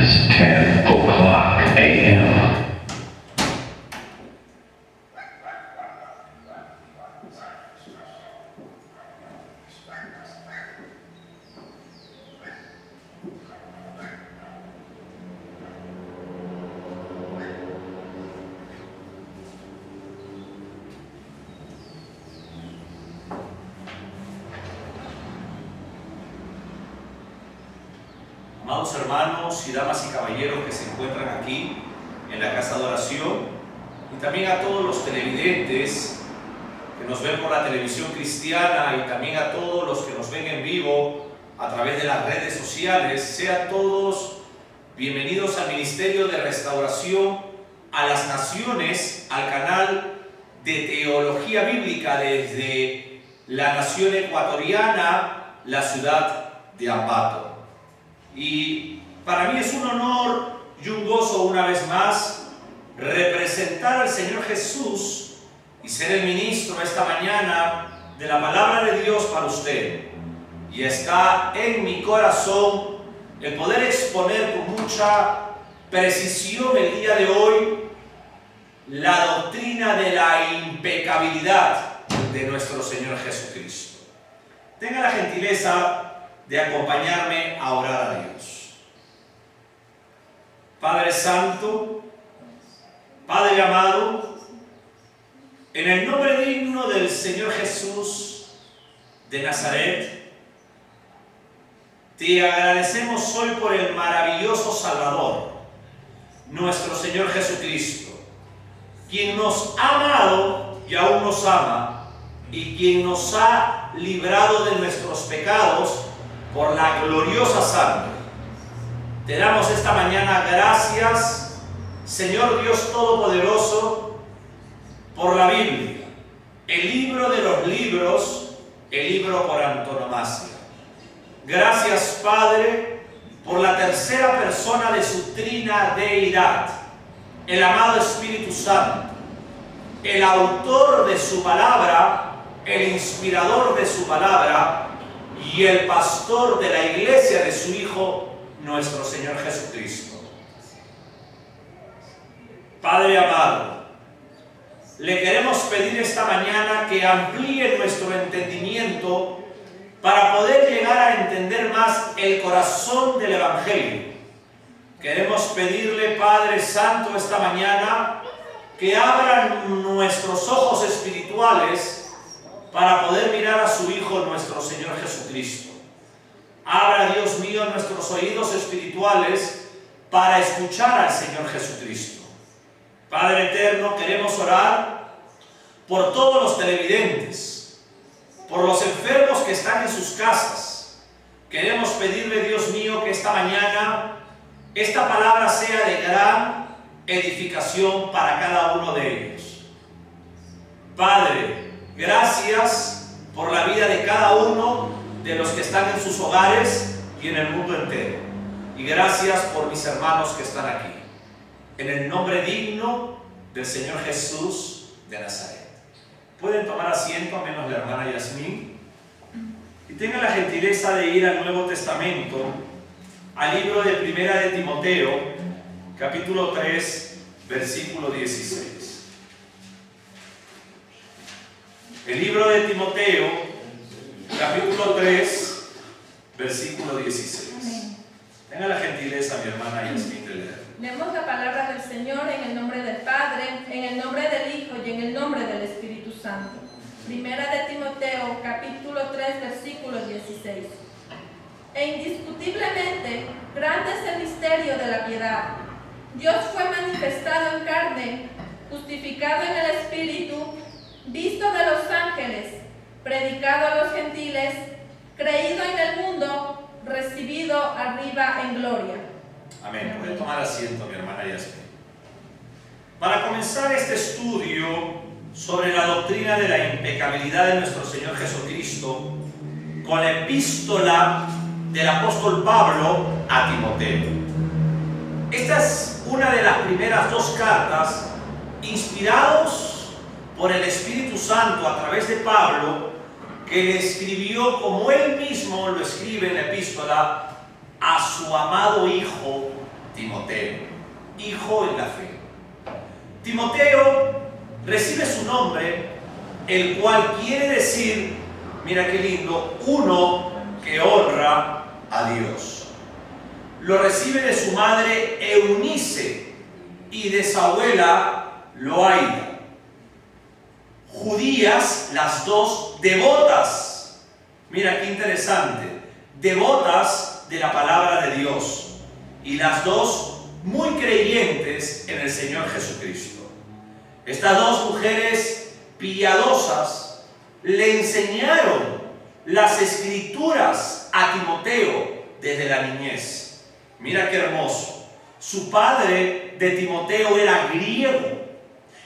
is 10 o'clock a.m. Amados hermanos y damas y caballeros que se encuentran aquí en la casa de oración, y también a todos los televidentes que nos ven por la televisión cristiana, y también a todos los que nos ven en vivo a través de las redes sociales, sean todos bienvenidos al Ministerio de Restauración a las Naciones, al canal de Teología Bíblica desde la nación ecuatoriana, la ciudad de Ambato. Y para mí es un honor y un gozo una vez más representar al Señor Jesús y ser el ministro esta mañana de la palabra de Dios para usted. Y está en mi corazón el poder exponer con mucha precisión el día de hoy la doctrina de la impecabilidad de nuestro Señor Jesucristo. Tenga la gentileza de acompañarme a orar a Dios. Padre Santo, Padre amado, en el nombre digno del Señor Jesús de Nazaret, te agradecemos hoy por el maravilloso Salvador, nuestro Señor Jesucristo, quien nos ha amado y aún nos ama, y quien nos ha librado de nuestros pecados por la gloriosa sangre. Te damos esta mañana gracias, Señor Dios Todopoderoso, por la Biblia, el libro de los libros, el libro por antonomasia. Gracias, Padre, por la tercera persona de su trina deidad, el amado Espíritu Santo, el autor de su palabra, el inspirador de su palabra, y el pastor de la iglesia de su Hijo, nuestro Señor Jesucristo. Padre amado, le queremos pedir esta mañana que amplíe nuestro entendimiento para poder llegar a entender más el corazón del Evangelio. Queremos pedirle, Padre Santo, esta mañana que abran nuestros ojos espirituales para poder mirar a su Hijo, nuestro Señor Jesucristo. Abra, Dios mío, nuestros oídos espirituales para escuchar al Señor Jesucristo. Padre eterno, queremos orar por todos los televidentes, por los enfermos que están en sus casas. Queremos pedirle, Dios mío, que esta mañana esta palabra sea de gran edificación para cada uno de ellos. Padre, gracias por la vida de cada uno de los que están en sus hogares y en el mundo entero. Y gracias por mis hermanos que están aquí. En el nombre digno del Señor Jesús de Nazaret. Pueden tomar asiento, a menos la hermana Yasmín. Y tengan la gentileza de ir al Nuevo Testamento, al libro de Primera de Timoteo, capítulo 3, versículo 16. El libro de Timoteo, capítulo 3, versículo 16. Tenga la gentileza, mi hermana Yasmín, de leer. Leemos la palabra del Señor en el nombre del Padre, en el nombre del Hijo y en el nombre del Espíritu Santo. Primera de Timoteo, capítulo 3, versículo 16. E indiscutiblemente, grande es el misterio de la piedad. Dios fue manifestado en carne, justificado en el Espíritu, visto de los ángeles, predicado a los gentiles, creído en el mundo, recibido arriba en gloria. Amén. Puede tomar asiento, mi hermana Yasmín. Para comenzar este estudio sobre la doctrina de la impecabilidad de nuestro Señor Jesucristo, con la epístola del apóstol Pablo a Timoteo. Esta es una de las primeras dos cartas inspirados por el Espíritu Santo a través de Pablo, que le escribió, como él mismo lo escribe en la epístola, a su amado hijo Timoteo, hijo en la fe. Timoteo recibe su nombre, el cual quiere decir, mira qué lindo, uno que honra a Dios. Lo recibe de su madre Eunice y de su abuela Loaida. Judías, las dos, devotas. Mira qué interesante, devotas de la palabra de Dios. Y las dos muy creyentes en el Señor Jesucristo. Estas dos mujeres piadosas le enseñaron las escrituras a Timoteo desde la niñez. Mira qué hermoso. Su padre de Timoteo era griego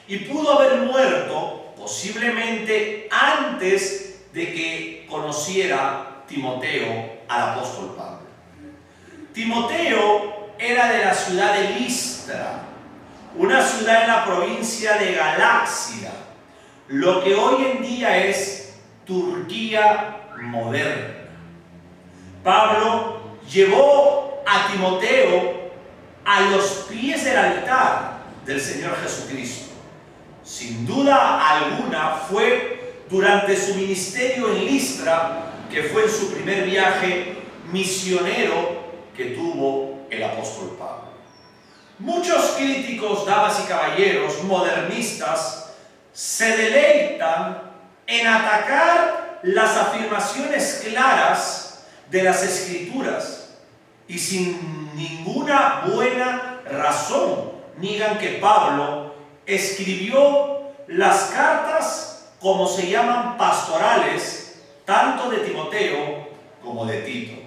y pudo haber muerto posiblemente antes de que conociera Timoteo al apóstol Pablo. Timoteo era de la ciudad de Listra, una ciudad en la provincia de Galacia, lo que hoy en día es Turquía moderna. Pablo llevó a Timoteo a los pies del altar del Señor Jesucristo. Sin duda alguna fue durante su ministerio en Listra, que fue en su primer viaje misionero que tuvo el apóstol Pablo. Muchos críticos, damas y caballeros, modernistas, se deleitan en atacar las afirmaciones claras de las Escrituras y sin ninguna buena razón niegan que Pablo escribió las cartas, como se llaman, pastorales, tanto de Timoteo como de Tito.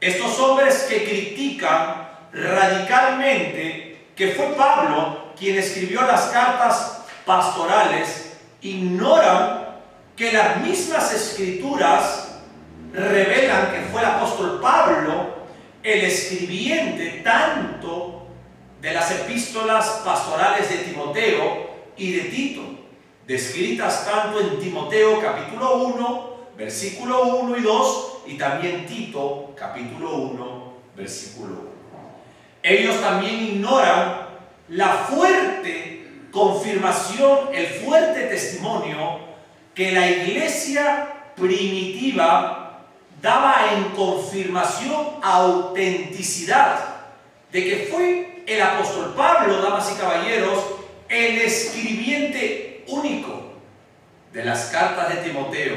Estos hombres que critican radicalmente que fue Pablo quien escribió las cartas pastorales, ignoran que las mismas escrituras revelan que fue el apóstol Pablo el escribiente tanto de las epístolas pastorales de Timoteo y de Tito, descritas tanto en Timoteo capítulo 1, versículo 1 y 2, y también Tito capítulo 1, versículo 1. Ellos también ignoran la fuerte confirmación, el fuerte testimonio que la iglesia primitiva daba en confirmación, autenticidad de que fue el apóstol Pablo, damas y caballeros, el escribiente único de las cartas de Timoteo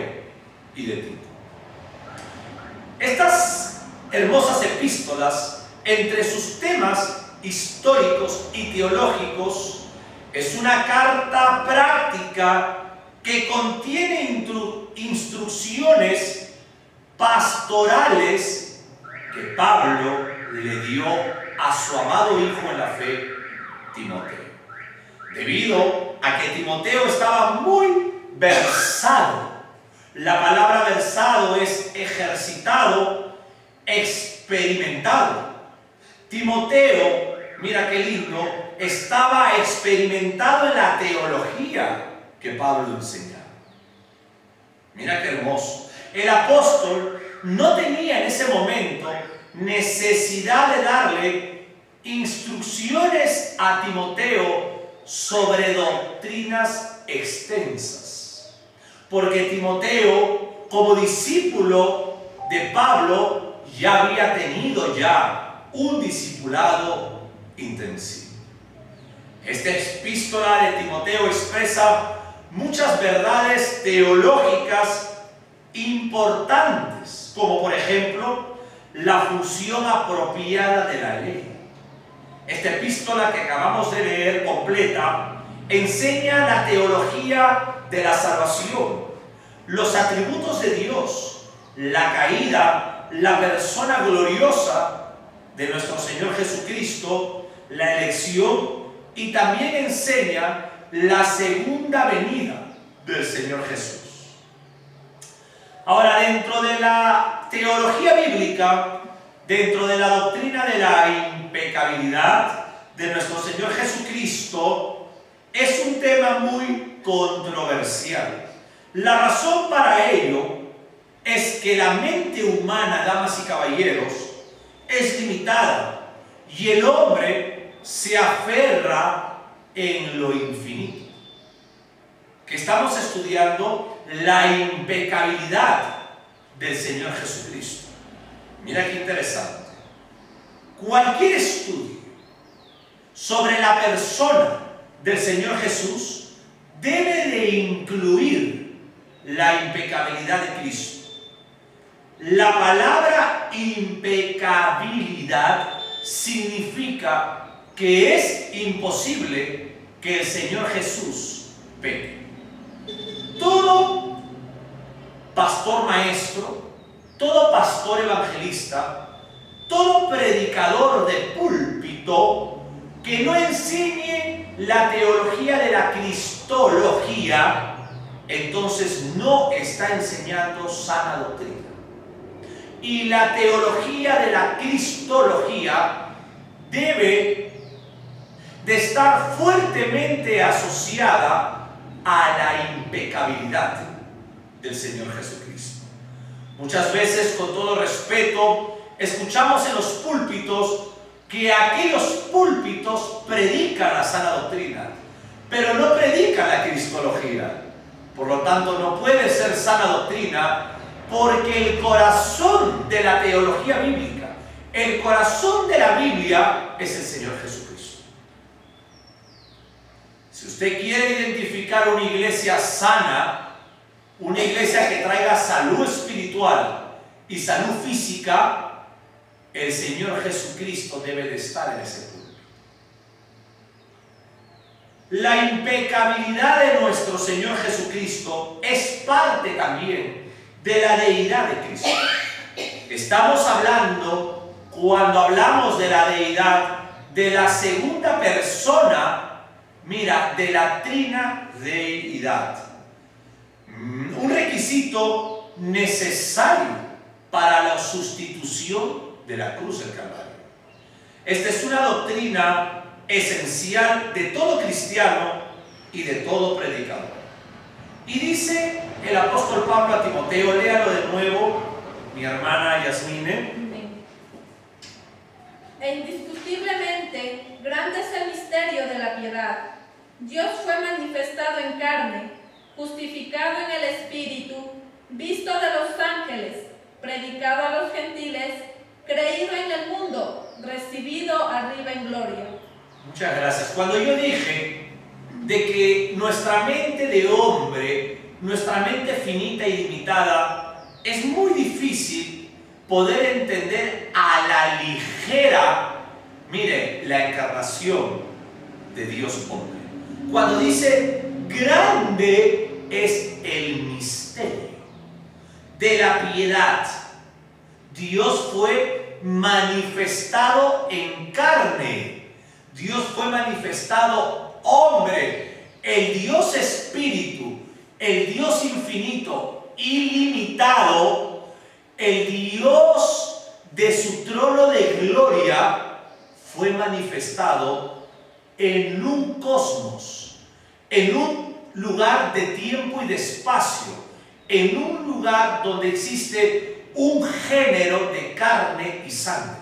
y de Tito. Estas hermosas epístolas, entre sus temas históricos y teológicos, es una carta práctica que contiene instrucciones pastorales que Pablo le dio a su amado hijo en la fe, Timoteo. Debido a que Timoteo estaba muy versado, la palabra versado es ejercitado, experimentado. Timoteo, mira qué lindo, estaba experimentado en la teología que Pablo enseñaba. Mira qué hermoso. El apóstol no tenía en ese momento necesidad de darle instrucciones a Timoteo sobre doctrinas extensas, porque Timoteo, como discípulo de Pablo, ya había tenido un discipulado intensivo. Esta epístola de Timoteo expresa muchas verdades teológicas importantes, como por ejemplo la función apropiada de la ley. Esta epístola que acabamos de leer completa enseña la teología de la salvación, los atributos de Dios, la caída, la persona gloriosa de nuestro Señor Jesucristo, la elección, y también enseña la segunda venida del Señor Jesús. Ahora, dentro de la teología bíblica, dentro de la doctrina de la impecabilidad de nuestro Señor Jesucristo, es un tema muy controversial. La razón para ello es que la mente humana, damas y caballeros, es limitada y el hombre se aferra en lo infinito. Que estamos estudiando la impecabilidad del Señor Jesucristo. Mira qué interesante. Cualquier estudio sobre la persona del Señor Jesús debe de incluir la impecabilidad de Cristo. La palabra impecabilidad significa que es imposible que el Señor Jesús peque. Todo pastor maestro, todo pastor evangelista, todo predicador de púlpito que no enseñe la teología de la cristología, entonces no está enseñando sana doctrina. Y la teología de la cristología debe de estar fuertemente asociada a la impecabilidad del Señor Jesucristo. Muchas veces, con todo respeto, escuchamos en los púlpitos que aquellos púlpitos predican la sana doctrina, pero no predican la cristología. Por lo tanto, no puede ser sana doctrina, porque el corazón de la teología bíblica, el corazón de la Biblia es el Señor Jesucristo. Si usted quiere identificar una iglesia sana, una iglesia que traiga salud espiritual y salud física, el Señor Jesucristo debe de estar en ese punto. La impecabilidad de nuestro Señor Jesucristo es parte también de la deidad de Cristo. Estamos hablando, cuando hablamos de la deidad, de la segunda persona, mira, de la trina deidad. Un requisito necesario para la sustitución de la cruz del Calvario. Esta es una doctrina esencial de todo cristiano y de todo predicador. Y dice el apóstol Pablo a Timoteo, léalo de nuevo, mi hermana Yasmine. E indiscutiblemente grande es el misterio de la piedad. Dios fue manifestado en carne, justificado en el Espíritu, visto de los ángeles, predicado a los gentiles, creído en el mundo, recibido arriba en gloria. Muchas gracias. Cuando yo dije de que nuestra mente de hombre, nuestra mente finita y limitada, es muy difícil poder entender a la ligera, mire, la encarnación de Dios hombre. Cuando dice grande es el misterio de la piedad. Dios fue manifestado en carne. Dios fue manifestado hombre. El Dios Espíritu, el Dios infinito, ilimitado, el Dios de su trono de gloria, fue manifestado en un cosmos, en un lugar de tiempo y de espacio, en un lugar donde existe un género de carne y sangre,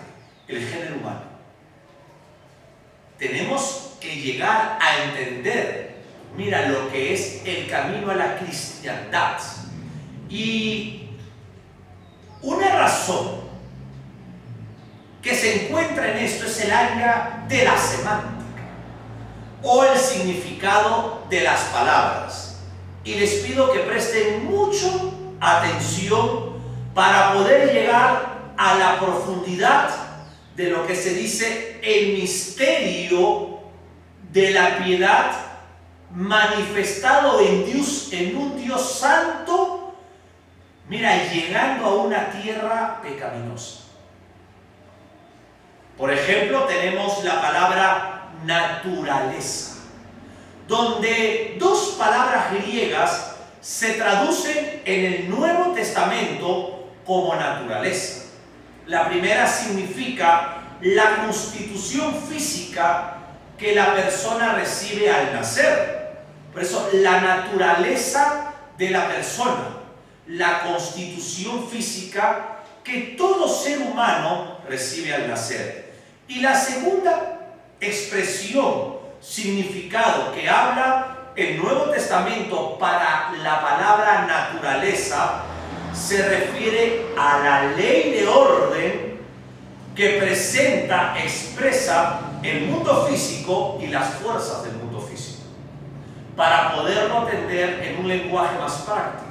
el género humano. Tenemos que llegar a entender, mira, lo que es el camino a la cristiandad. Y una razón que se encuentra en esto es el área de la semántica o el significado de las palabras. Y les pido que presten mucho atención para poder llegar a la profundidad de lo que se dice el misterio de la piedad manifestado en Dios, en un Dios santo, mira, llegando a una tierra pecaminosa. Por ejemplo, tenemos la palabra naturaleza, donde dos palabras griegas se traducen en el Nuevo Testamento como naturaleza. La primera significa la constitución física que la persona recibe al nacer. Por eso, la naturaleza de la persona, la constitución física que todo ser humano recibe al nacer. Y la segunda expresión, significado que habla el Nuevo Testamento para la palabra naturaleza, se refiere a la ley de orden que presenta, expresa el mundo físico y las fuerzas del mundo físico, para poderlo entender en un lenguaje más práctico.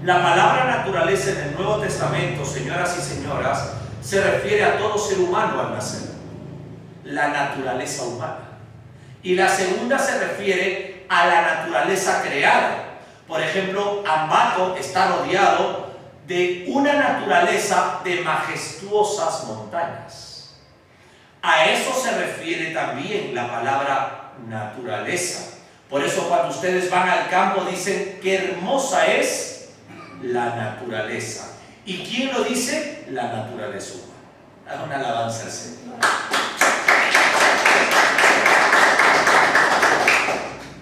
La palabra naturaleza en el Nuevo Testamento, señoras y señoras, se refiere a todo ser humano al nacer, la naturaleza humana. Y la segunda se refiere a la naturaleza creada. Por ejemplo, Ambato está rodeado de una naturaleza de majestuosas montañas. A eso se refiere también la palabra naturaleza. Por eso cuando ustedes van al campo dicen qué hermosa es la naturaleza. ¿Y quién lo dice? La naturaleza humana. Haga una alabanza al Señor.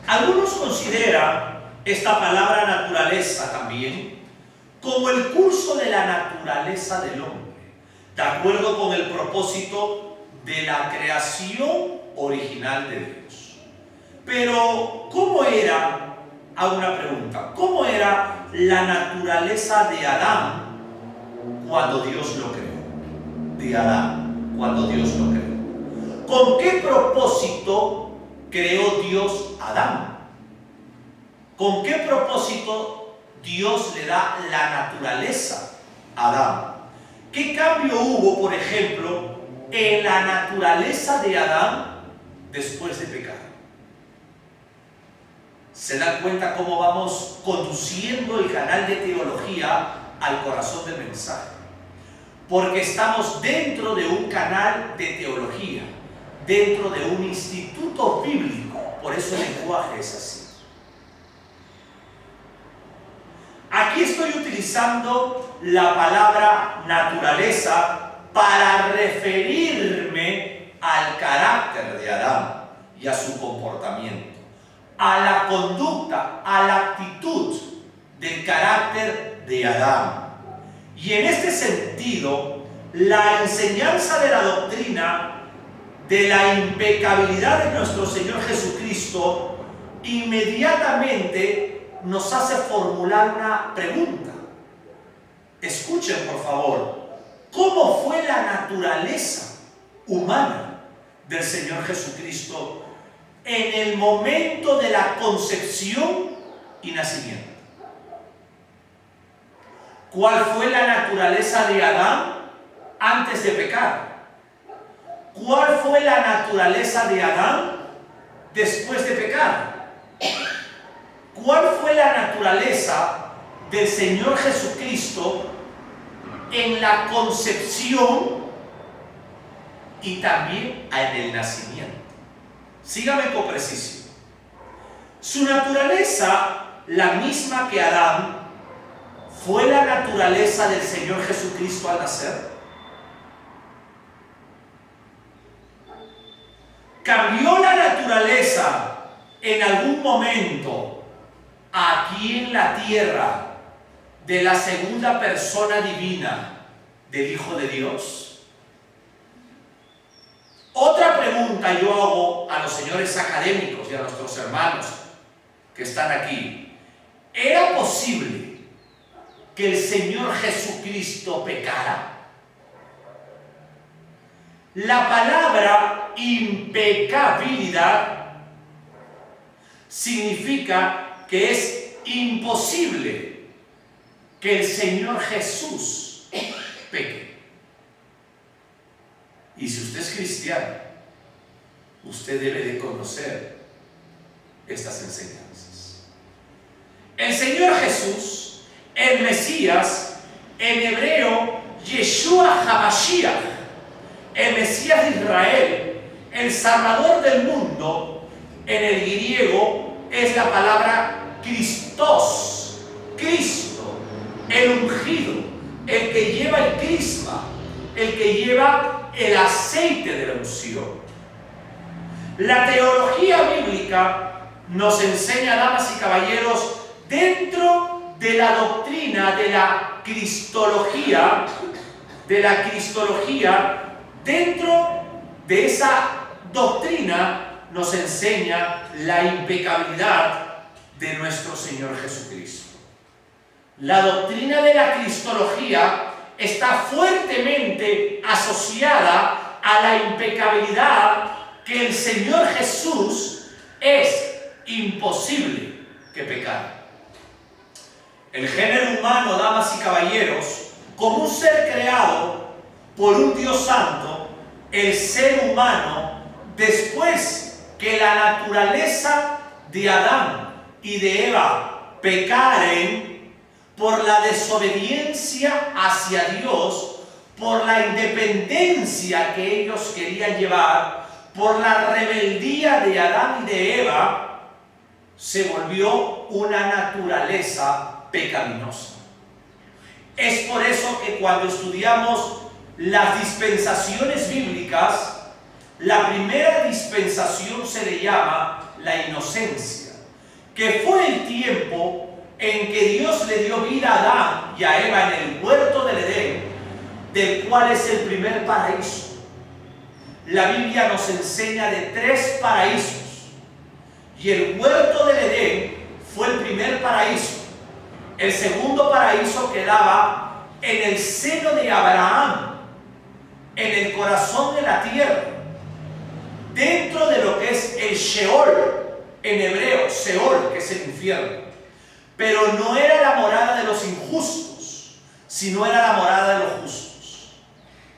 Algunos consideran esta palabra naturaleza también como el curso de la naturaleza del hombre, de acuerdo con el propósito de la creación original de Dios. Pero, ¿cómo era? Hago una pregunta. ¿Cómo era la naturaleza de Adán cuando Dios lo creó? De Adán, cuando Dios lo creó. ¿Con qué propósito creó Dios a Adán? ¿Con qué propósito Dios le da la naturaleza a Adán? ¿Qué cambio hubo, por ejemplo, en la naturaleza de Adán después de pecar? ¿Se dan cuenta cómo vamos conduciendo el canal de teología al corazón del mensaje? Porque estamos dentro de un canal de teología, dentro de un instituto bíblico, por eso el lenguaje es así. Aquí estoy utilizando la palabra naturaleza para referirme al carácter de Adán y a su comportamiento, a la conducta, a la actitud del carácter de Adán. Y en este sentido, la enseñanza de la doctrina de la impecabilidad de nuestro Señor Jesucristo inmediatamente nos hace formular una pregunta. Escuchen, por favor, ¿cómo fue la naturaleza humana del Señor Jesucristo en el momento de la concepción y nacimiento? ¿Cuál fue la naturaleza de Adán antes de pecar? ¿Cuál fue la naturaleza de Adán después de pecar? ¿Cuál fue la naturaleza del Señor Jesucristo en la concepción y también en el nacimiento? Sígame con precisión. Su naturaleza, la misma que Adán, ¿fue la naturaleza del Señor Jesucristo al nacer? ¿Cambió la naturaleza en algún momento aquí en la tierra de la segunda persona divina del Hijo de Dios? Otra pregunta yo hago a los señores académicos y a nuestros hermanos que están aquí. ¿Era posible que el Señor Jesucristo pecara? La palabra impecabilidad significa que es imposible que el Señor Jesús peque. Y si usted es cristiano, usted debe de conocer estas enseñanzas. El Señor Jesús, el Mesías, en hebreo, Yeshua HaMashiach, el Mesías de Israel, el Salvador del mundo, en el griego es la palabra Christos, Cristo, el ungido, el que lleva el crisma, el que lleva el aceite de la unción. La teología bíblica nos enseña, damas y caballeros, dentro de la doctrina de la cristología, dentro de esa doctrina nos enseña la impecabilidad de nuestro Señor Jesucristo. La doctrina de la cristología está fuertemente asociada a la impecabilidad que el Señor Jesús es imposible que pecara. El género humano, damas y caballeros, como un ser creado por un Dios santo, el ser humano, después que la naturaleza de Adán y de Eva pecaren por la desobediencia hacia Dios, por la independencia que ellos querían llevar, por la rebeldía de Adán y de Eva, se volvió una naturaleza pecaminosa. Es por eso que cuando estudiamos las dispensaciones bíblicas, la primera dispensación se le llama la inocencia, que fue el tiempo en que Dios le dio vida a Adán y a Eva en el huerto del Edén, del cual es el primer paraíso. La Biblia nos enseña de 3 paraísos, y el huerto del Edén fue el primer paraíso. El segundo paraíso quedaba en el seno de Abraham, en el corazón de la tierra, dentro de lo que es el Sheol, en hebreo, Seol, que es el infierno. Pero no era la morada de los injustos, sino era la morada de los justos.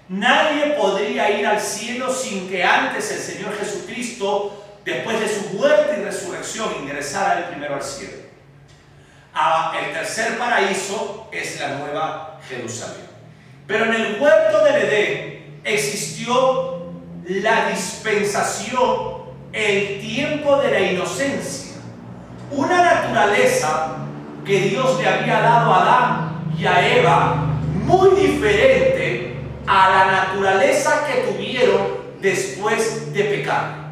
Nadie podría ir al cielo sin que antes el Señor Jesucristo, después de su muerte y resurrección, ingresara el primero al cielo. El tercer paraíso es la Nueva Jerusalén. Pero en el huerto del Edén existió la dispensación, el tiempo de la inocencia, una naturaleza que Dios le había dado a Adán y a Eva muy diferente a la naturaleza que tuvieron después de pecar.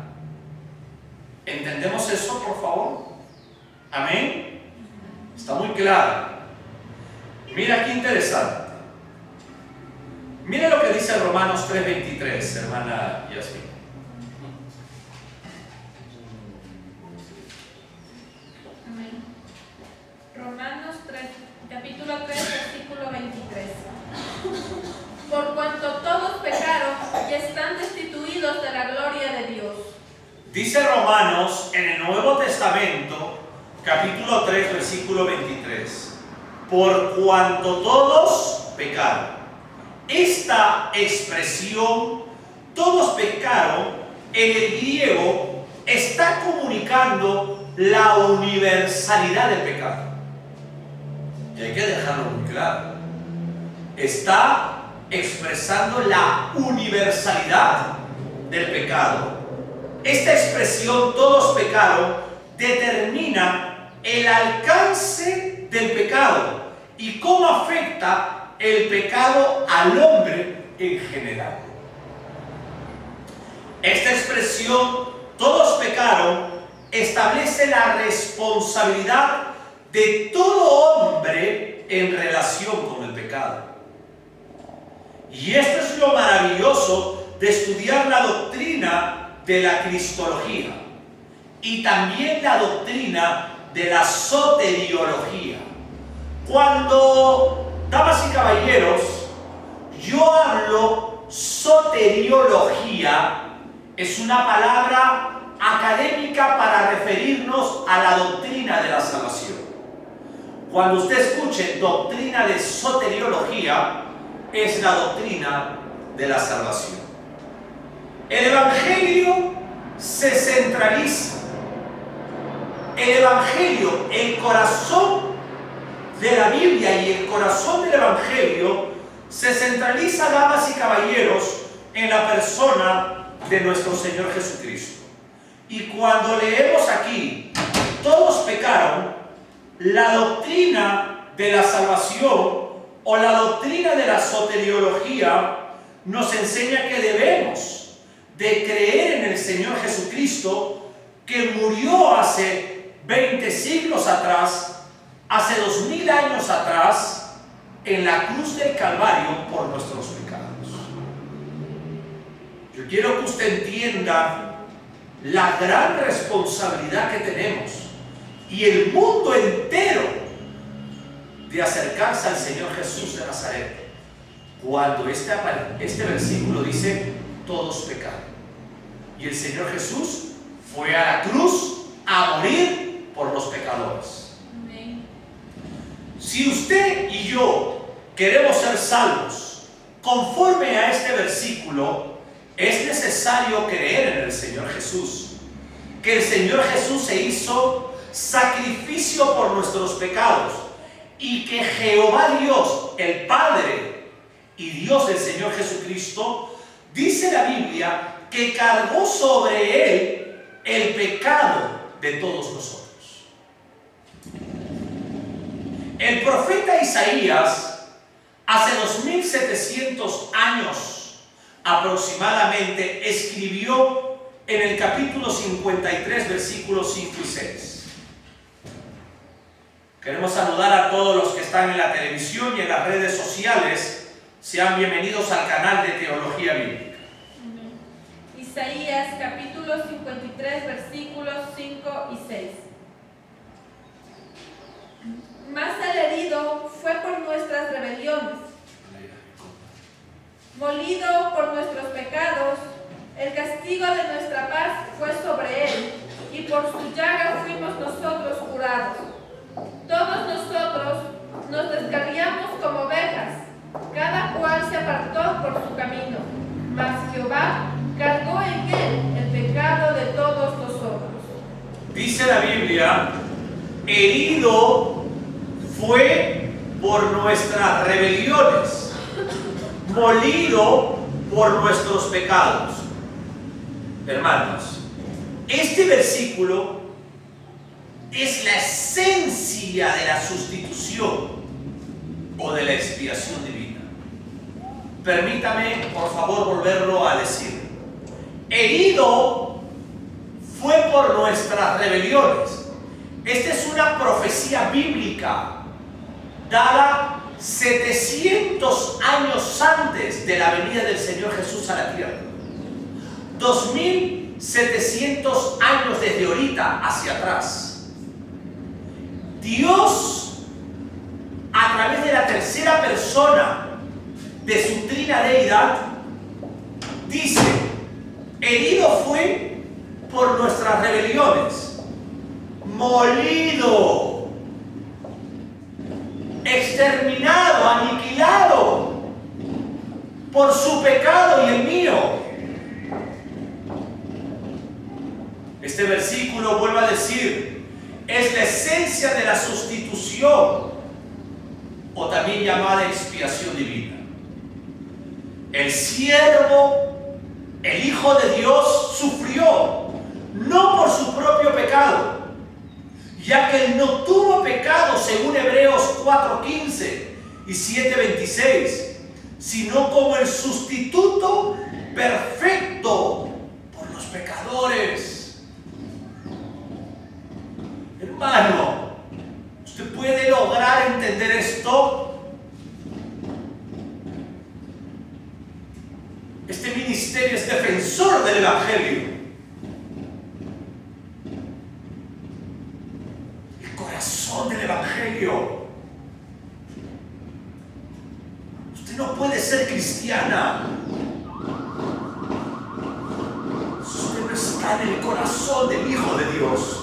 ¿Entendemos eso, por favor? Amén. Está muy claro. Mira qué interesante. Mire lo que dice Romanos 3:23, hermana Yasmin. Amén. Romanos 3, capítulo 3, versículo 23. Por cuanto todos pecaron y están destituidos de la gloria de Dios. Dice Romanos en el Nuevo Testamento, capítulo 3, versículo 23. Por cuanto todos pecaron. Esta expresión, todos pecaron, en el griego está comunicando la universalidad del pecado. Y hay que dejarlo muy claro. Está expresando la universalidad del pecado. Esta expresión, todos pecaron, determina el alcance del pecado y cómo afecta el pecado al hombre en general. Esta expresión, todos pecaron, establece la responsabilidad de todo hombre en relación con el pecado. Y esto es lo maravilloso de estudiar la doctrina de la cristología y también la doctrina de la soteriología. Cuando, damas y caballeros, yo hablo soteriología, es una palabra académica para referirnos a la doctrina de la salvación. Cuando usted escuche doctrina de soteriología, es la doctrina de la salvación. El Evangelio se centraliza. El Evangelio, el corazón de la Biblia y el corazón del Evangelio se centraliza, damas y caballeros, en la persona de nuestro Señor Jesucristo. Y cuando leemos aquí, todos pecaron, la doctrina de la salvación o la doctrina de la soteriología nos enseña que debemos de creer en el Señor Jesucristo, que murió hace 20 siglos atrás, hace 2000 años atrás, en la cruz del Calvario por nuestros pecados. Yo Yo quiero que usted entienda la gran responsabilidad que tenemos y el mundo entero de acercarse al Señor Jesús de Nazaret. Cuando este versículo dice, todos pecaron. Y el Señor Jesús fue a la cruz a morir por los pecadores. Amén. Si usted y yo queremos ser salvos, conforme a este versículo, es necesario creer en el Señor Jesús. Que el Señor Jesús se hizo sacrificio por nuestros pecados y que Jehová Dios, el Padre y Dios del Señor Jesucristo, dice la Biblia que cargó sobre él el pecado de todos nosotros. El profeta Isaías, hace 2700 años aproximadamente, escribió en el capítulo 53, versículos 5 y 6. Queremos saludar a todos los que están en la televisión y en las redes sociales. Sean bienvenidos al canal de Teología Bíblica. Isaías capítulo 53, versículos 5 y 6. Mas el herido fue por nuestras rebeliones, molido por nuestros pecados, el castigo de nuestra paz fue sobre él, y por su llaga fuimos nosotros curados. Todos nosotros nos descarriamos como ovejas, cada cual se apartó por su camino, mas Jehová cargó en él el pecado de todos nosotros. Dice la Biblia, herido fue por nuestras rebeliones, molido por nuestros pecados. Hermanos, este versículo es la esencia de la sustitución o de la expiación divina. Permítame, por favor, volverlo a decir. Herido fue por nuestras rebeliones. Esta es una profecía bíblica dada 700 años antes de la venida del Señor Jesús a la tierra. 2700 años desde ahorita hacia atrás. Dios, a través de la tercera persona de su trina deidad, dice, herido fue por nuestras rebeliones, molido, exterminado, aniquilado por su pecado y el mío. Este versículo, vuelvo a decir, es la esencia de la sustitución o también llamada expiación divina. El siervo, el Hijo de Dios, sufrió no por su propio pecado, ya que él no tuvo pecado según Hebreos 4:15 y 7:26, sino como el sustituto perfecto por los pecadores. Hermano, ¿usted puede lograr entender esto? Este ministerio es defensor del Evangelio. El corazón del Evangelio. Usted no puede ser cristiana si usted no está en el corazón del Hijo de Dios.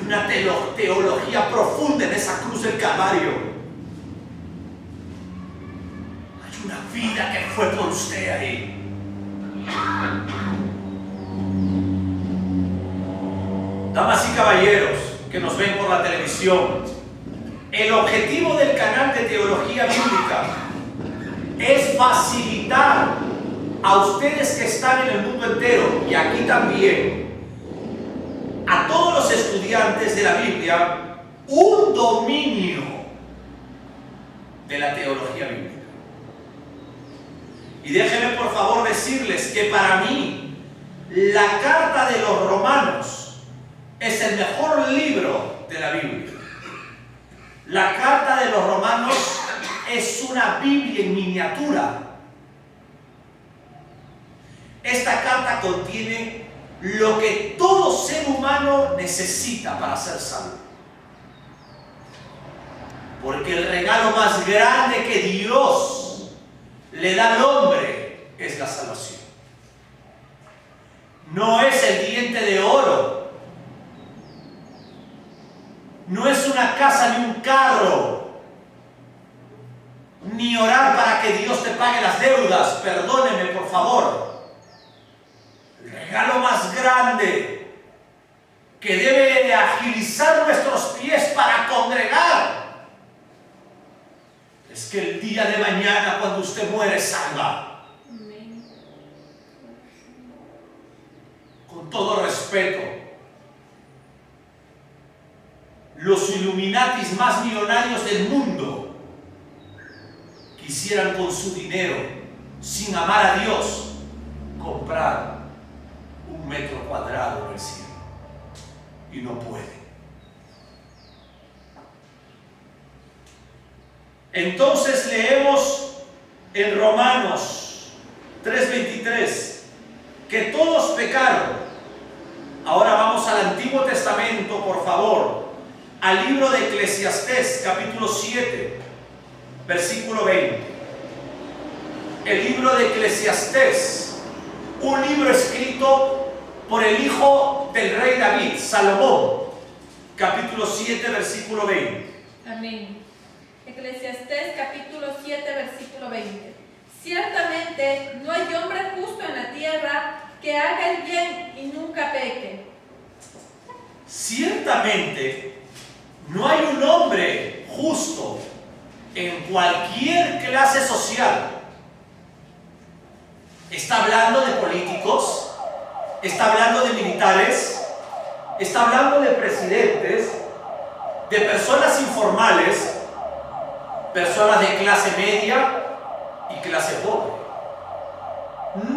Una teología profunda en esa cruz del Calvario. Hay una vida que fue por usted ahí. Damas y caballeros que nos ven por la televisión, el objetivo del canal de Teología Bíblica es facilitar a ustedes que están en el mundo entero y aquí también, a todos los estudiantes de la Biblia, un dominio de la teología bíblica. Y déjenme por favor decirles que para mí la carta de los Romanos es el mejor libro de la Biblia. La carta de los Romanos es una Biblia en miniatura. Esta carta contiene lo que todo ser humano necesita para ser salvo. Porque el regalo más grande que Dios le da al hombre es la salvación. No es el diente de oro, no es una casa ni un carro, ni orar para que Dios te pague las deudas. Perdóneme, por favor. El regalo más grande que debe de agilizar nuestros pies para congregar es que el día de mañana, cuando usted muere, salga. Amén. Con todo respeto, los Illuminatis más millonarios del mundo quisieran con su dinero, sin amar a Dios, comprar 1 metro cuadrado en el cielo. Y no puede. Entonces leemos en Romanos 3:23 que todos pecaron. Ahora vamos al Antiguo Testamento, por favor, al libro de Eclesiastés, capítulo 7, versículo 20. El libro de Eclesiastés, un libro escrito por el hijo del rey David, Salomón, capítulo 7, versículo 20. Amén. Eclesiastés capítulo 7, versículo 20. Ciertamente no hay hombre justo en la tierra que haga el bien y nunca peque. Ciertamente no hay un hombre justo en cualquier clase social. Está hablando de políticos, está hablando de militares, está hablando de presidentes, de personas informales, personas de clase media y clase pobre.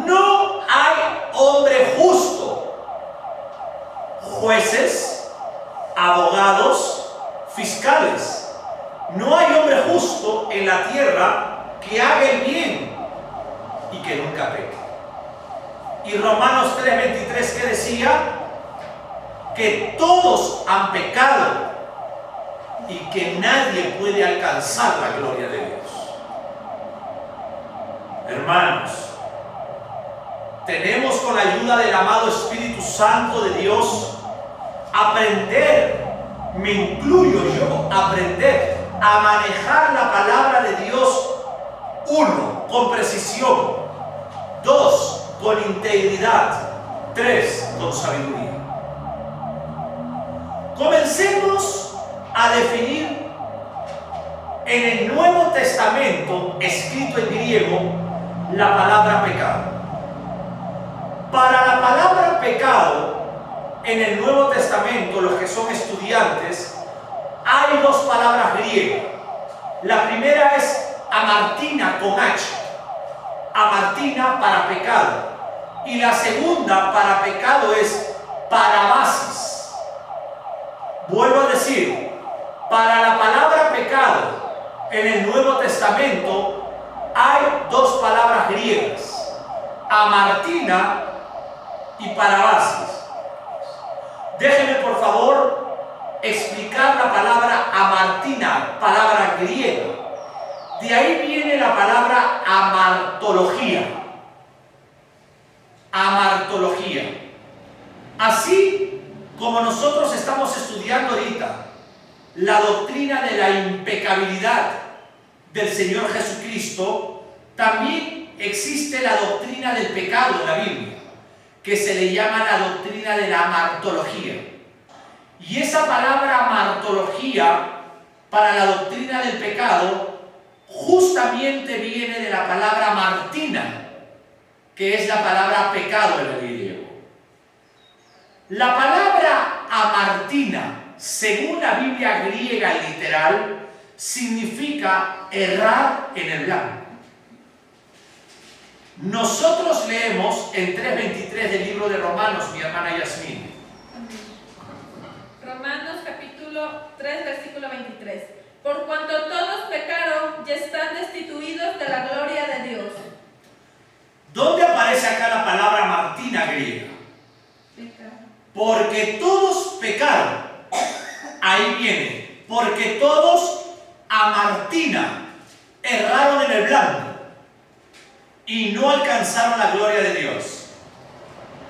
No hay hombre justo. Jueces, abogados, fiscales. No hay hombre justo en la tierra que haga el bien y que nunca peque. Y Romanos 3:23, que decía que todos han pecado y que nadie puede alcanzar la gloria de Dios. Hermanos, tenemos, con la ayuda del amado Espíritu Santo de Dios, aprender, me incluyo yo, aprender a manejar la palabra de Dios, 1, con precisión, 2, con integridad, 3, con sabiduría. Comencemos a definir en el Nuevo Testamento, escrito en griego, la palabra pecado. Para la palabra pecado, en el Nuevo Testamento, los que son estudiantes, hay 2 palabras griegas. La primera es amartina, con H. Amartina, para pecado. Y la segunda, para pecado, es parabasis. Vuelvo a decir, para la palabra pecado en el Nuevo Testamento hay 2 palabras griegas, amartina y parabasis. Déjenme, por favor, explicar la palabra amartina, palabra griega. De ahí viene la palabra amartología. Amartología. Así como nosotros estamos estudiando ahorita la doctrina de la impecabilidad del Señor Jesucristo, también existe la doctrina del pecado en la Biblia, que se le llama la doctrina de la amartología. Y esa palabra amartología para la doctrina del pecado justamente viene de la palabra martina, que es la palabra pecado en el griego. La palabra amartina, según la Biblia griega literal, significa errar en el blanco. Nosotros leemos en 3:23 del libro de Romanos, mi hermana Yasmín. Romanos capítulo 3, versículo 23. Por cuanto todos pecaron y están Martina erraron en el blanco y no alcanzaron la gloria de Dios.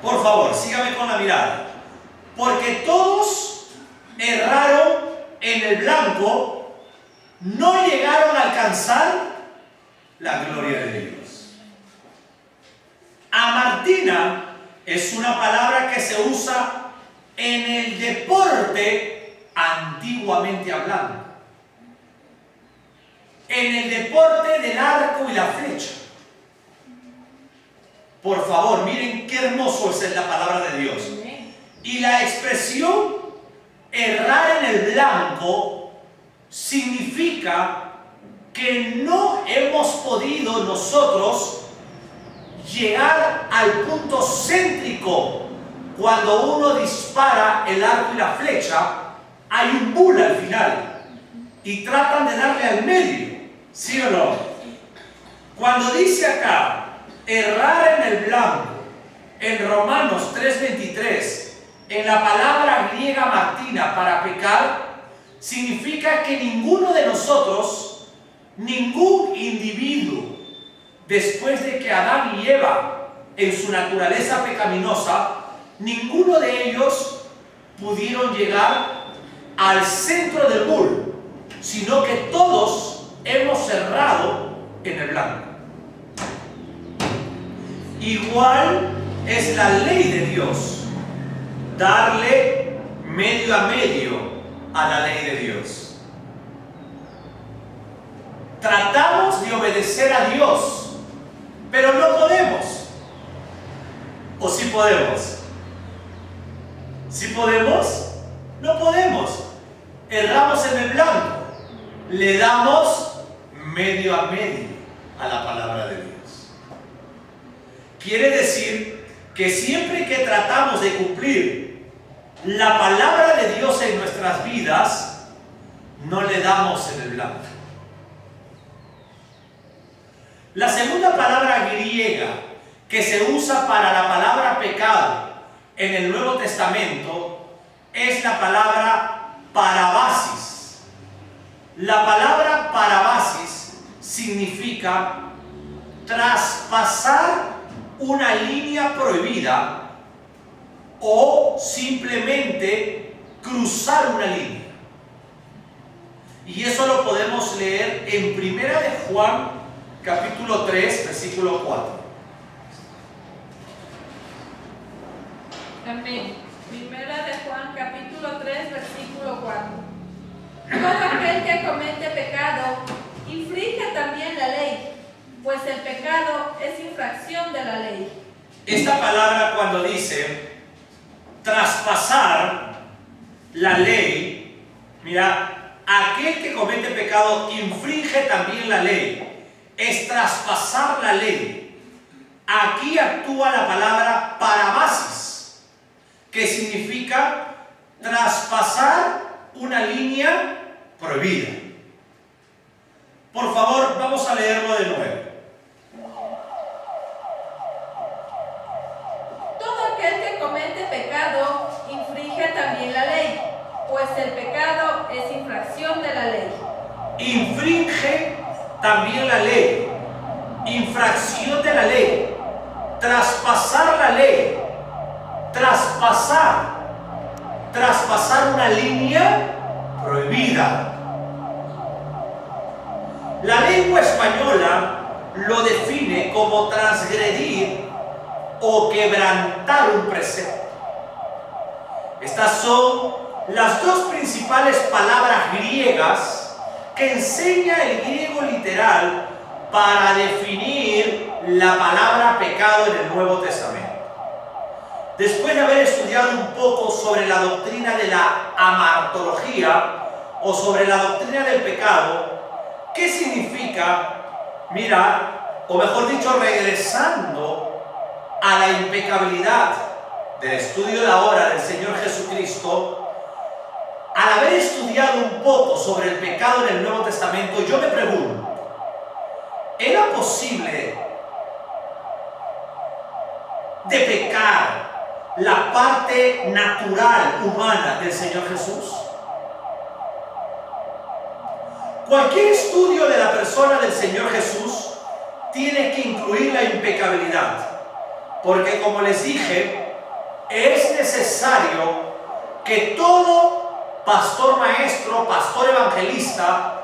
Por favor, sígame con la mirada. Porque todos erraron en el blanco, no llegaron a alcanzar la gloria de Dios. Amartina es una palabra que se usa en el deporte antiguamente hablando. En el deporte del arco y la flecha. Por favor, miren qué hermoso es la palabra de Dios. Y la expresión errar en el blanco significa que no hemos podido nosotros llegar al punto céntrico. Cuando uno dispara el arco y la flecha, hay un bull al final y tratan de darle al medio, ¿sí o no? Cuando dice acá errar en el blanco, en Romanos 3:23, en la palabra griega martina para pecar, significa que ninguno de nosotros, ningún individuo, después de que Adán y Eva, en su naturaleza pecaminosa, ninguno de ellos pudieron llegar al centro del bull, sino que todos hemos errado en el blanco. Igual es la ley de Dios, darle medio a medio a la ley de Dios. Tratamos de obedecer a Dios, pero no podemos. ¿O sí podemos? ¿Sí podemos? No podemos. Erramos en el blanco. Le damos medio a medio a la palabra de Dios. Quiere decir que siempre que tratamos de cumplir la palabra de Dios en nuestras vidas, no le damos en el blanco. La segunda palabra griega que se usa para la palabra pecado en el Nuevo Testamento es la palabra parabasis. La palabra parabasis significa traspasar una línea prohibida o simplemente cruzar una línea. Y eso lo podemos leer en 1 de Juan capítulo 3 versículo 4. Amén. Primera de Juan capítulo 3 versículo 4. Todo aquel que comete pecado infringe también la ley, pues el pecado es infracción de la ley. Esta palabra, cuando dice traspasar la ley, mira, aquel que comete pecado infringe también la ley, es traspasar la ley. Aquí actúa la palabra parabasis, que significa traspasar una línea prohibida. Por favor, vamos a leerlo de nuevo. Todo aquel que comete pecado infringe también la ley, pues el pecado es infracción de la ley. Infringe también la ley, infracción de la ley, traspasar la ley, traspasar una línea prohibida. La lengua española lo define como transgredir o quebrantar un precepto. Estas son las dos principales palabras griegas que enseña el griego literal para definir la palabra pecado en el Nuevo Testamento. Después de haber estudiado un poco sobre la doctrina de la amartología o sobre la doctrina del pecado, ¿qué significa? Mira, o mejor dicho, regresando a la impecabilidad del estudio de la obra del Señor Jesucristo, al haber estudiado un poco sobre el pecado en el Nuevo Testamento, yo me pregunto, ¿era posible de pecar la parte natural humana del Señor Jesús? Cualquier estudio de la persona del Señor Jesús tiene que incluir la impecabilidad, porque como les dije, es necesario que todo pastor maestro, pastor evangelista,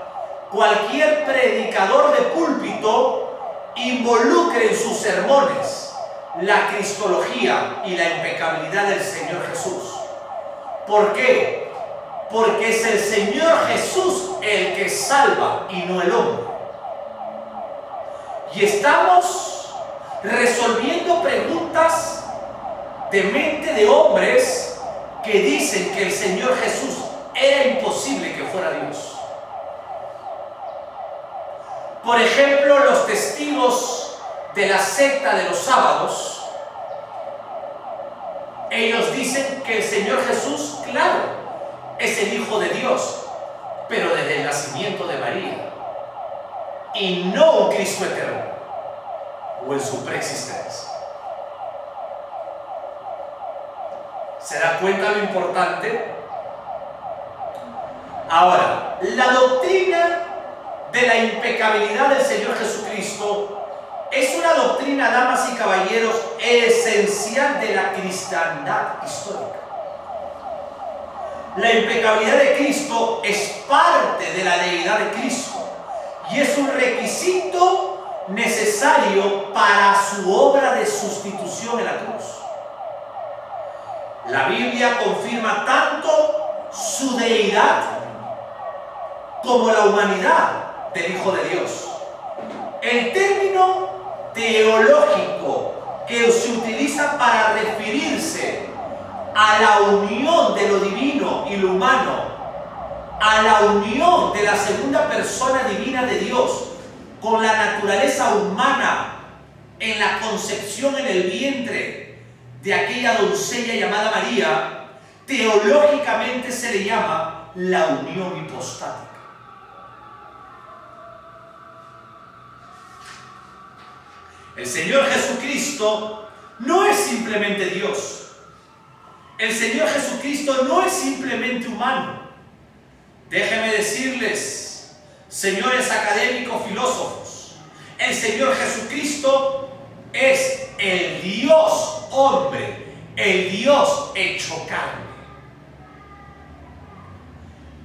cualquier predicador de púlpito involucre en sus sermones la cristología y la impecabilidad del Señor Jesús. ¿Por qué? Porque es el Señor Jesús el que salva y no el hombre. Y estamos resolviendo preguntas de mente de hombres que dicen que el Señor Jesús era imposible que fuera Dios. Por ejemplo, los testigos de la secta de los sábados, ellos dicen que el Señor Jesús, claro, es el Hijo de Dios, pero desde el nacimiento de María, y no un Cristo eterno o en su preexistencia. ¿Se da cuenta lo importante? Ahora, la doctrina de la impecabilidad del Señor Jesucristo es una doctrina, damas y caballeros, esencial de la cristiandad histórica. La impecabilidad de Cristo es parte de la deidad de Cristo y es un requisito necesario para su obra de sustitución en la cruz. La Biblia confirma tanto su deidad como la humanidad del Hijo de Dios. El término teológico que se utiliza para referirse a la unión de lo divino y lo humano, a la unión de la segunda persona divina de Dios con la naturaleza humana en la concepción en el vientre de aquella doncella llamada María, teológicamente se le llama la unión hipostática. El Señor Jesucristo no es simplemente Dios. El Señor Jesucristo no es simplemente humano. Déjenme decirles, señores académicos, filósofos, el Señor Jesucristo es el Dios hombre, el Dios hecho carne.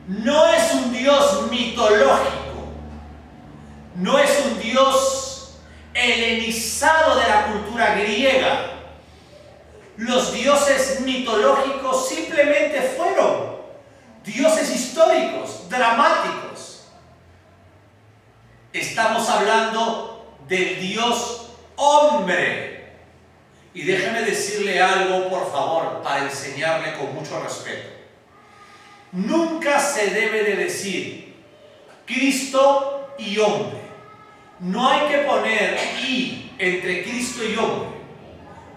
No es un Dios mitológico, no es un Dios helenizado de la cultura griega. Los dioses mitológicos simplemente fueron dioses históricos, dramáticos. Estamos hablando del Dios hombre. Y déjeme decirle algo, por favor, para enseñarle con mucho respeto. Nunca se debe de decir Cristo y hombre. No hay que poner "y" entre Cristo y hombre,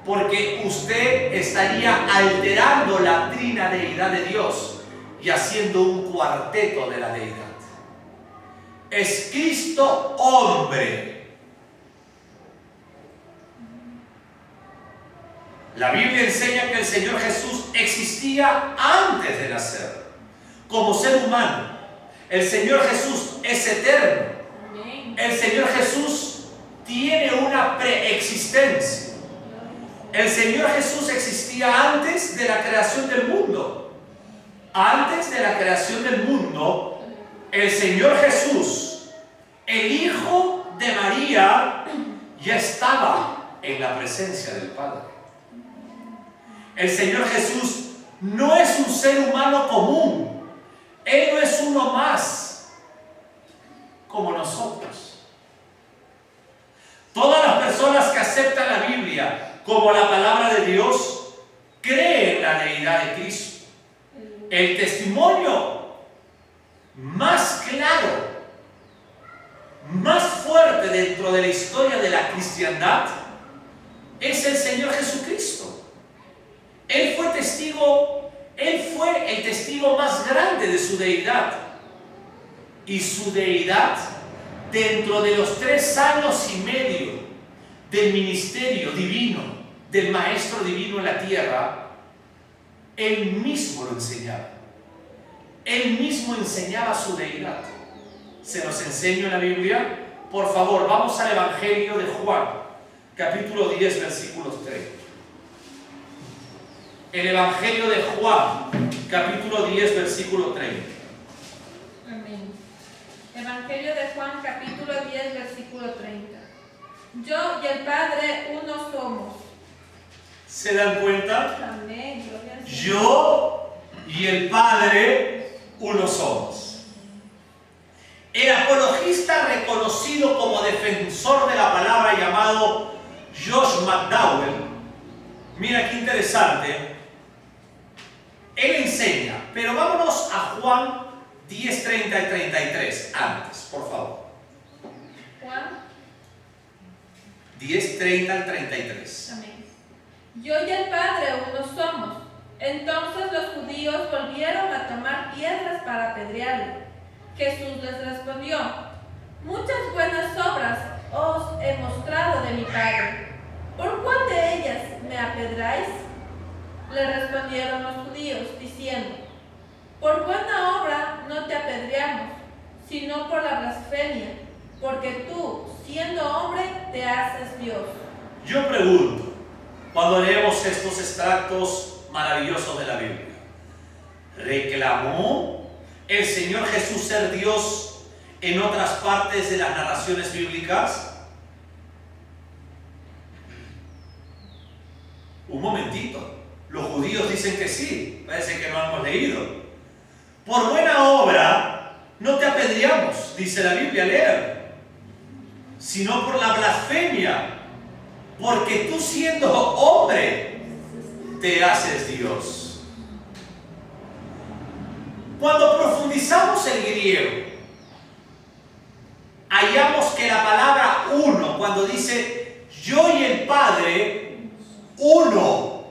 porque usted estaría alterando la trinadeidad de Dios y haciendo un cuarteto de la deidad. Es Cristo hombre. La Biblia enseña que el Señor Jesús existía antes de nacer, como ser humano. El Señor Jesús es eterno. El Señor Jesús tiene una preexistencia. El Señor Jesús existía antes de la creación del mundo. Antes de la creación del mundo, el Señor Jesús, el Hijo de María, ya estaba en la presencia del Padre. El Señor Jesús no es un ser humano común. Él no es uno más como nosotros. Todas las personas que aceptan la Biblia como la palabra de Dios creen en la deidad de Cristo. El testimonio más claro, más fuerte dentro de la historia de la cristiandad es el Señor Jesucristo. Él fue el testigo más grande de su deidad. Y su deidad, dentro de los 3 años y medio del ministerio divino, del Maestro divino en la tierra, Él mismo lo enseñaba. Él mismo enseñaba su deidad. se nos enseña en la Biblia. Por favor, vamos al Evangelio de Juan, capítulo 10, versículos 3. El Evangelio de Juan, capítulo 10, versículo 30. Amén. Evangelio de Juan, capítulo 10, versículo 30. Yo y el Padre uno somos. ¿Se dan cuenta? Amén. Gloria al Señor. Yo y el Padre uno somos. El apologista reconocido como defensor de la palabra llamado Josh McDowell, mira qué interesante, él enseña, pero vámonos a Juan 10, 30 y 33 antes, por favor. Juan. 10, 30 al 33. Amén. Yo y el Padre uno somos. Entonces los judíos volvieron a tomar piedras para apedrearle. Jesús les respondió: muchas buenas obras os he mostrado de mi Padre. ¿Por cuál de ellas me apedráis? Le respondieron los judíos, diciendo: por buena obra no te apedreamos, sino por la blasfemia, porque tú, siendo hombre, te haces Dios. Yo pregunto, cuando leemos estos extractos maravillosos de la Biblia, ¿reclamó el Señor Jesús ser Dios en otras partes de las narraciones bíblicas? Un momentito, los judíos dicen que sí, parece que no hemos leído. Por buena obra no te apedreamos, dice la Biblia, leer, sino por la blasfemia, porque tú siendo hombre te haces Dios. Cuando profundizamos el griego, hallamos que la palabra uno, cuando dice yo y el Padre, uno,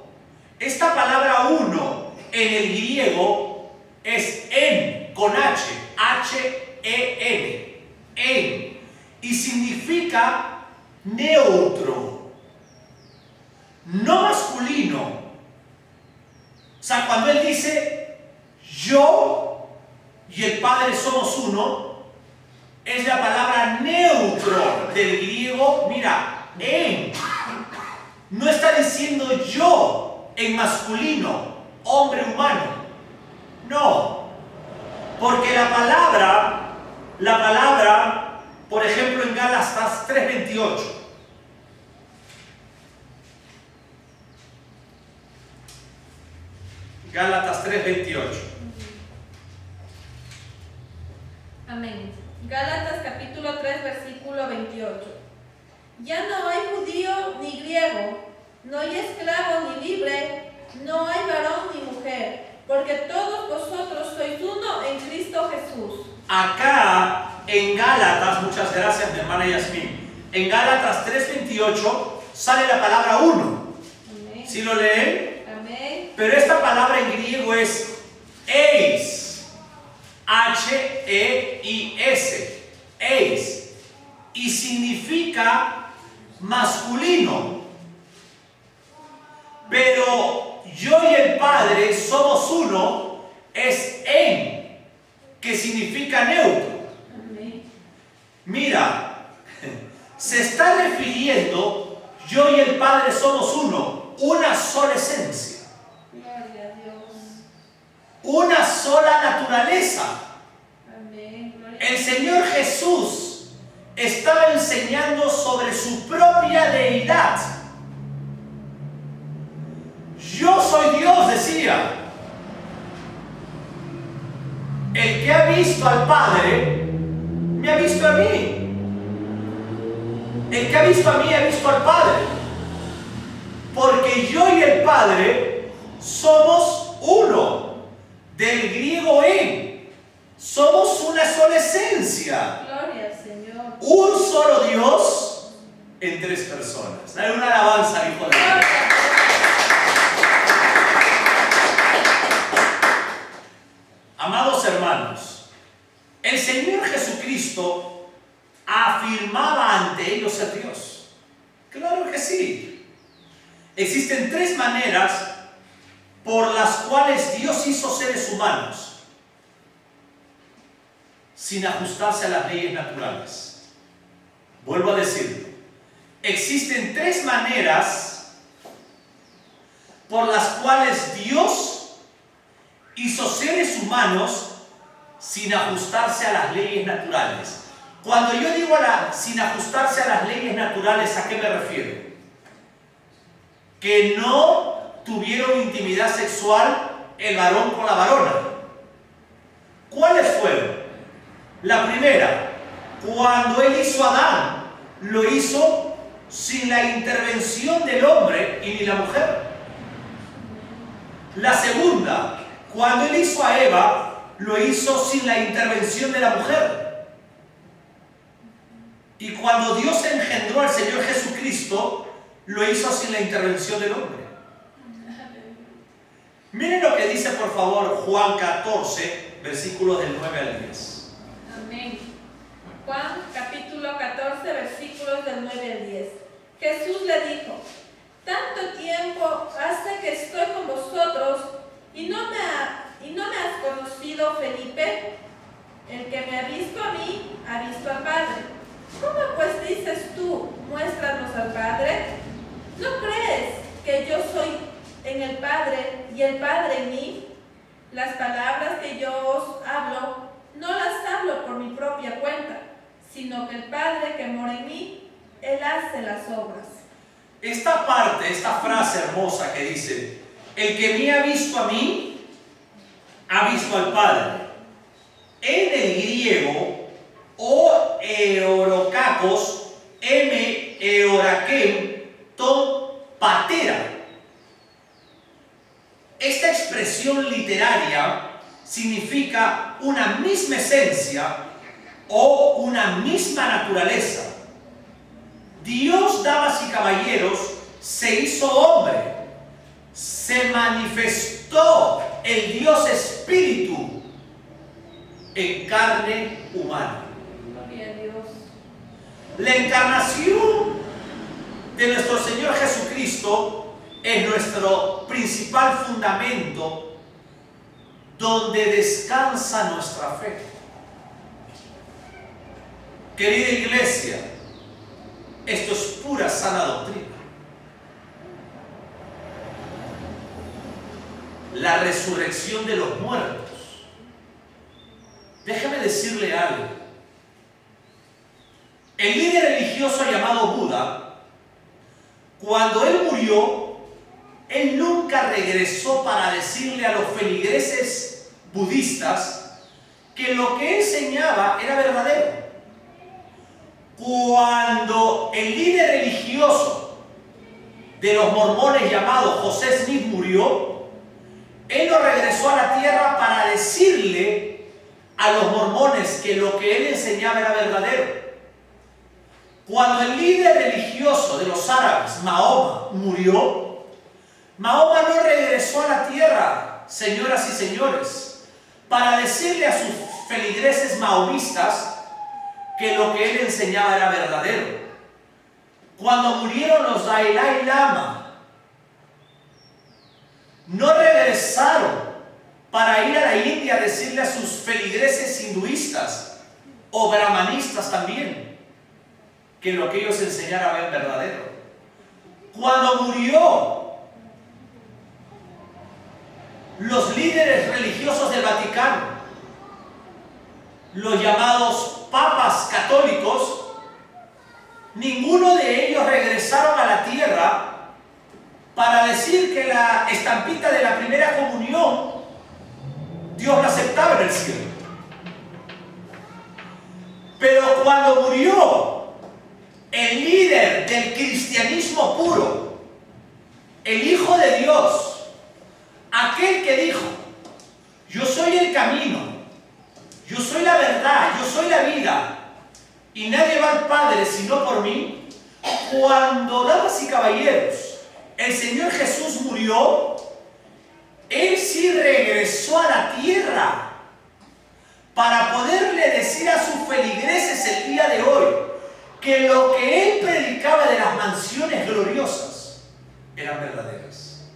esta palabra uno en el griego es en, con H, H-E-N, en, y significa neutro, no masculino. O sea, cuando él dice yo y el Padre somos uno, es la palabra neutro del griego, mira, en. No está diciendo yo en masculino, hombre humano. No. Porque la palabra, por ejemplo, en Gálatas 3:28. Gálatas 3:28. Amén. Gálatas capítulo 3, versículo 28. Ya no hay judío ni griego, no hay esclavo ni libre, no hay varón ni mujer, porque todos vosotros sois uno en Cristo Jesús. Acá en Gálatas, muchas gracias mi hermana Yasmín, en Gálatas 3:28 sale la palabra uno. Amén. ¿Sí lo leen? Amén. Pero esta palabra en griego es eis, H-E-I-S, eis, y significa masculino. Pero yo y el Padre somos uno, es en, que significa neutro. Amén. Mira, se está refiriendo, yo y el Padre somos uno, una sola esencia, Gloria a Dios. una sola naturaleza. Amén. Gloria a El Dios. Señor Jesús estaba enseñando sobre su propia deidad. Yo soy Dios, decía. El que ha visto al Padre, me ha visto a mí. El que ha visto a mí, ha visto al Padre. Porque yo y el Padre somos uno. Del griego en. Somos una sola esencia. Gloria al Señor. Un solo Dios en tres personas. Dale una alabanza al Hijo de Dios. Gloria a Dios. Amados hermanos, el Señor Jesucristo afirmaba ante ellos ser Dios. Claro que sí. Existen tres maneras por las cuales Dios hizo seres humanos. sin ajustarse a las leyes naturales. Vuelvo a decir, existen tres maneras por las cuales Dios hizo seres humanos sin ajustarse a las leyes naturales. Cuando yo digo sin ajustarse a las leyes naturales, ¿a qué me refiero? Que no tuvieron intimidad sexual el varón con la varona. ¿Cuáles fueron? La primera, cuando él hizo a Adán, lo hizo sin la intervención del hombre y ni la mujer. La segunda, cuando él hizo a Eva, lo hizo sin la intervención de la mujer. Y cuando Dios engendró al Señor Jesucristo, lo hizo sin la intervención del hombre. Miren lo que dice, por favor, Juan 14, versículos del 9 al 10. Amén. Juan capítulo 14, versículos del 9 al 10. Jesús le dijo: tanto tiempo hace que estoy con vosotros y no me has conocido, Felipe. El que me ha visto a mí, ha visto al Padre. ¿Cómo pues dices tú, muéstranos al Padre? ¿No crees que yo soy en el Padre y el Padre en mí? Las palabras que yo os hablo, no las hablo por mi propia cuenta, sino que el Padre que mora en mí, Él hace las obras. Esta parte, esta frase hermosa que dice: el que me ha visto a mí, ha visto al Padre. En el griego, o eorokakos, eorakem, ton patera. Esta expresión literaria significa una misma esencia o una misma naturaleza. Dios, damas y caballeros, se hizo hombre, se manifestó el Dios Espíritu en carne humana. Gloria a Dios. La encarnación de nuestro Señor Jesucristo es nuestro principal fundamento donde descansa nuestra fe. Querida iglesia, esto es pura sana doctrina. La resurrección de los muertos. Déjeme decirle algo. El líder religioso llamado Buda, cuando él murió, él nunca regresó para decirle a los feligreses budistas que lo que enseñaba era verdadero. Cuando el líder religioso de los mormones llamado José Smith murió, él no regresó a la tierra para decirle a los mormones que lo que él enseñaba era verdadero. Cuando el líder religioso de los árabes, Mahoma, murió, Mahoma no regresó a la tierra, señoras y señores, para decirle a sus feligreses maomistas que lo que él enseñaba era verdadero. Cuando murieron los Dalai Lama, no regresaron para ir a la India a decirle a sus feligreses hinduistas o brahmanistas también que lo que ellos enseñaban era verdadero. Cuando murió los líderes religiosos del Vaticano, los llamados papas católicos, ninguno de ellos regresaron a la tierra para decir que la estampita de la primera comunión Dios la aceptaba en el cielo. Pero cuando murió el líder del cristianismo puro, el Hijo de Dios, aquel que dijo: yo soy el camino, yo soy la verdad, yo soy la vida, y nadie va al Padre sino por mí. Cuando, damas y caballeros, el Señor Jesús murió, Él sí regresó a la tierra para poderle decir a sus feligreses el día de hoy que lo que Él predicaba de las mansiones gloriosas eran verdaderas.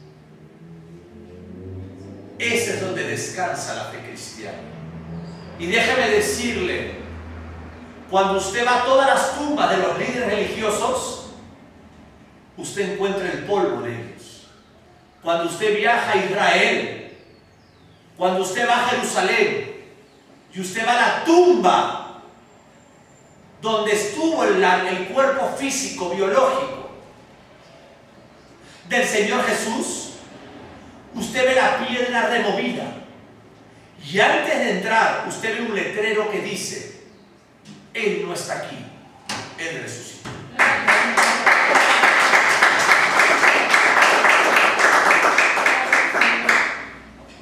Ese es donde descansa la fe cristiana. Y déjeme decirle, cuando usted va a todas las tumbas de los líderes religiosos, usted encuentra el polvo de ellos. Cuando usted viaja a Israel, cuando usted va a Jerusalén y usted va a la tumba donde estuvo el cuerpo físico, biológico del Señor Jesús, usted ve la piedra removida. Y antes de entrar, usted ve un letrero que dice: Él no está aquí, Él resucitó.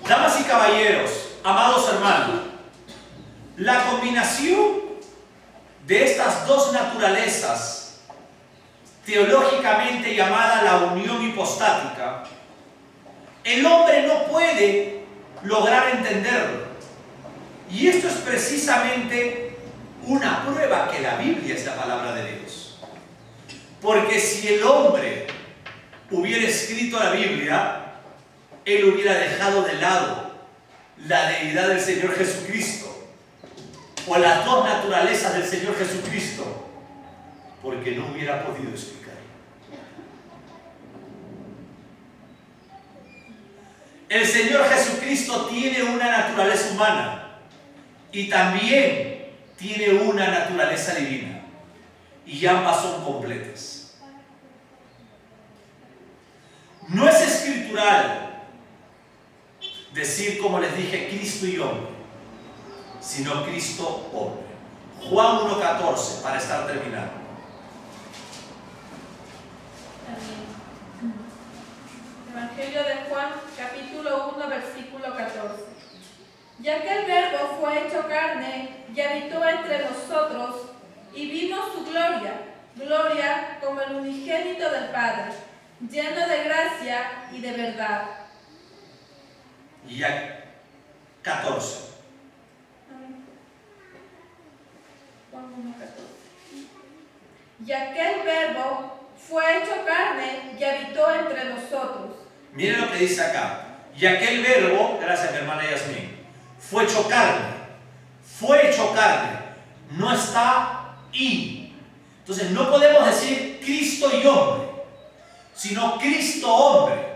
Damas y caballeros, amados hermanos, la combinación de estas dos naturalezas, teológicamente llamada la unión hipostática, el hombre no puede lograr entenderlo. Y esto es precisamente una prueba que la Biblia es la palabra de Dios. Porque si el hombre hubiera escrito la Biblia, él hubiera dejado de lado la deidad del Señor Jesucristo o las dos naturalezas del Señor Jesucristo, porque no hubiera podido explicar. El Señor Jesucristo tiene una naturaleza humana y también tiene una naturaleza divina, y ambas son completas. No es escritural decir, como les dije, Cristo y hombre, sino Cristo hombre. Juan 1:14, para estar terminando. Evangelio de Juan, capítulo 1, versículo 14. Ya que el Verbo fue hecho carne y habitó entre nosotros, y vimos su gloria, gloria como el unigénito del Padre, lleno de gracia y de verdad. Y ya 14. Juan 1, 14. Y aquel Verbo fue hecho carne y habitó entre nosotros. Miren lo que dice acá. Y aquel Verbo, gracias mi hermana Yasmín, fue hecho carne. Fue hecho carne. No está y. Entonces no podemos decir Cristo y hombre, sino Cristo hombre.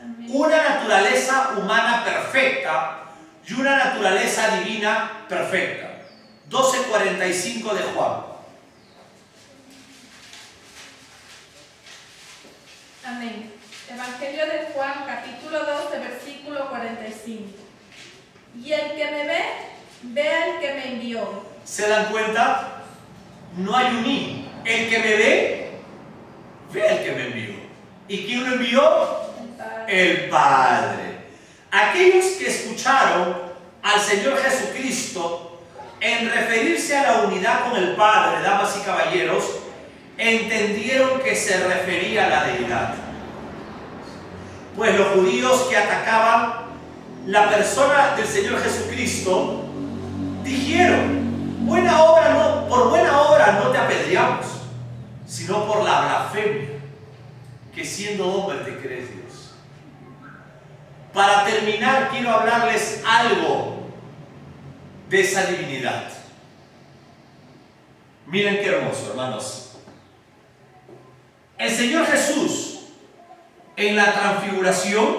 Amén. Una naturaleza humana perfecta y una naturaleza divina perfecta. 12:45 de Juan. Amén. Evangelio de Juan, capítulo 12, versículo 45. Y el que me ve, ve al que me envió. ¿Se dan cuenta? No hay un y. El que me ve al que me envió. ¿Y quién lo envió? El Padre. Aquellos que escucharon al Señor Jesucristo en referirse a la unidad con el Padre, damas y caballeros, entendieron que se refería a la deidad. Pues los judíos que atacaban la persona del Señor Jesucristo dijeron: por buena obra no te apedreamos, sino por la blasfemia, que siendo hombre te crees Dios. Para terminar, quiero hablarles algo de esa divinidad. Miren qué hermoso, hermanos. El Señor Jesús, en la transfiguración,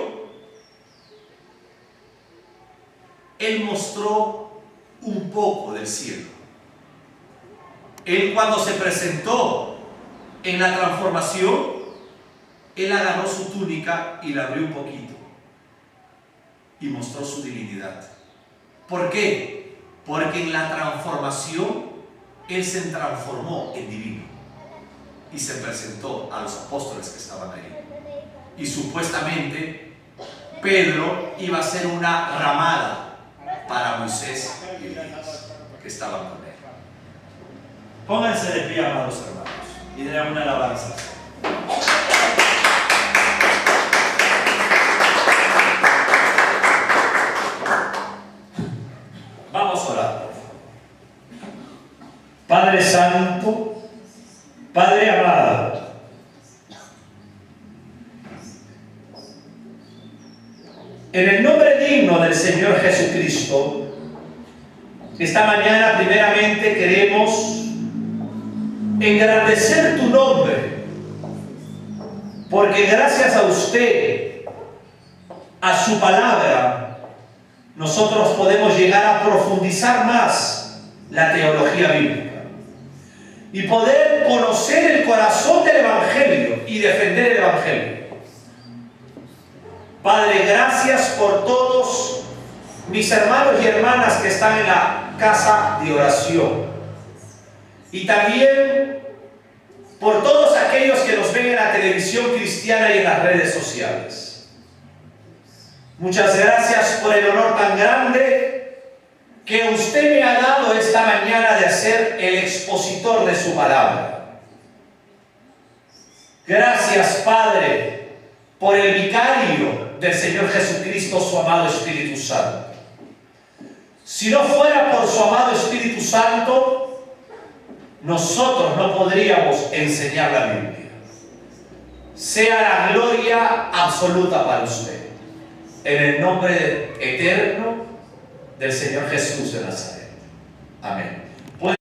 Él mostró un poco del cielo. Él, cuando se presentó en la transformación, Él agarró su túnica y la abrió un poquito y mostró su divinidad. ¿Por qué? Porque en la transformación Él se transformó en divino y se presentó a los apóstoles que estaban ahí. Y supuestamente Pedro iba a ser una ramada para Moisés y Elías, que estaban con él. Pónganse de pie, amados hermanos, y den una alabanza. Vamos a orar. Padre Santo, Padre amado, en el nombre digno del Señor Jesucristo, Esta mañana primeramente queremos engrandecer tu nombre, porque gracias a usted, a su palabra, nosotros podemos llegar a profundizar más la teología bíblica y poder conocer el corazón del Evangelio y defender el Evangelio. Padre, gracias por todos mis hermanos y hermanas que están en la casa de oración, y también por todos aquellos que nos ven en la televisión cristiana y en las redes sociales. Muchas gracias por el honor tan grande que usted me ha dado esta mañana de ser el expositor de su palabra. Gracias, Padre, por el vicario del Señor Jesucristo, su amado Espíritu Santo. Si no fuera por su amado Espíritu Santo, nosotros no podríamos enseñar la Biblia. Sea la gloria absoluta para usted, en el nombre eterno del Señor Jesús de Nazaret. Amén.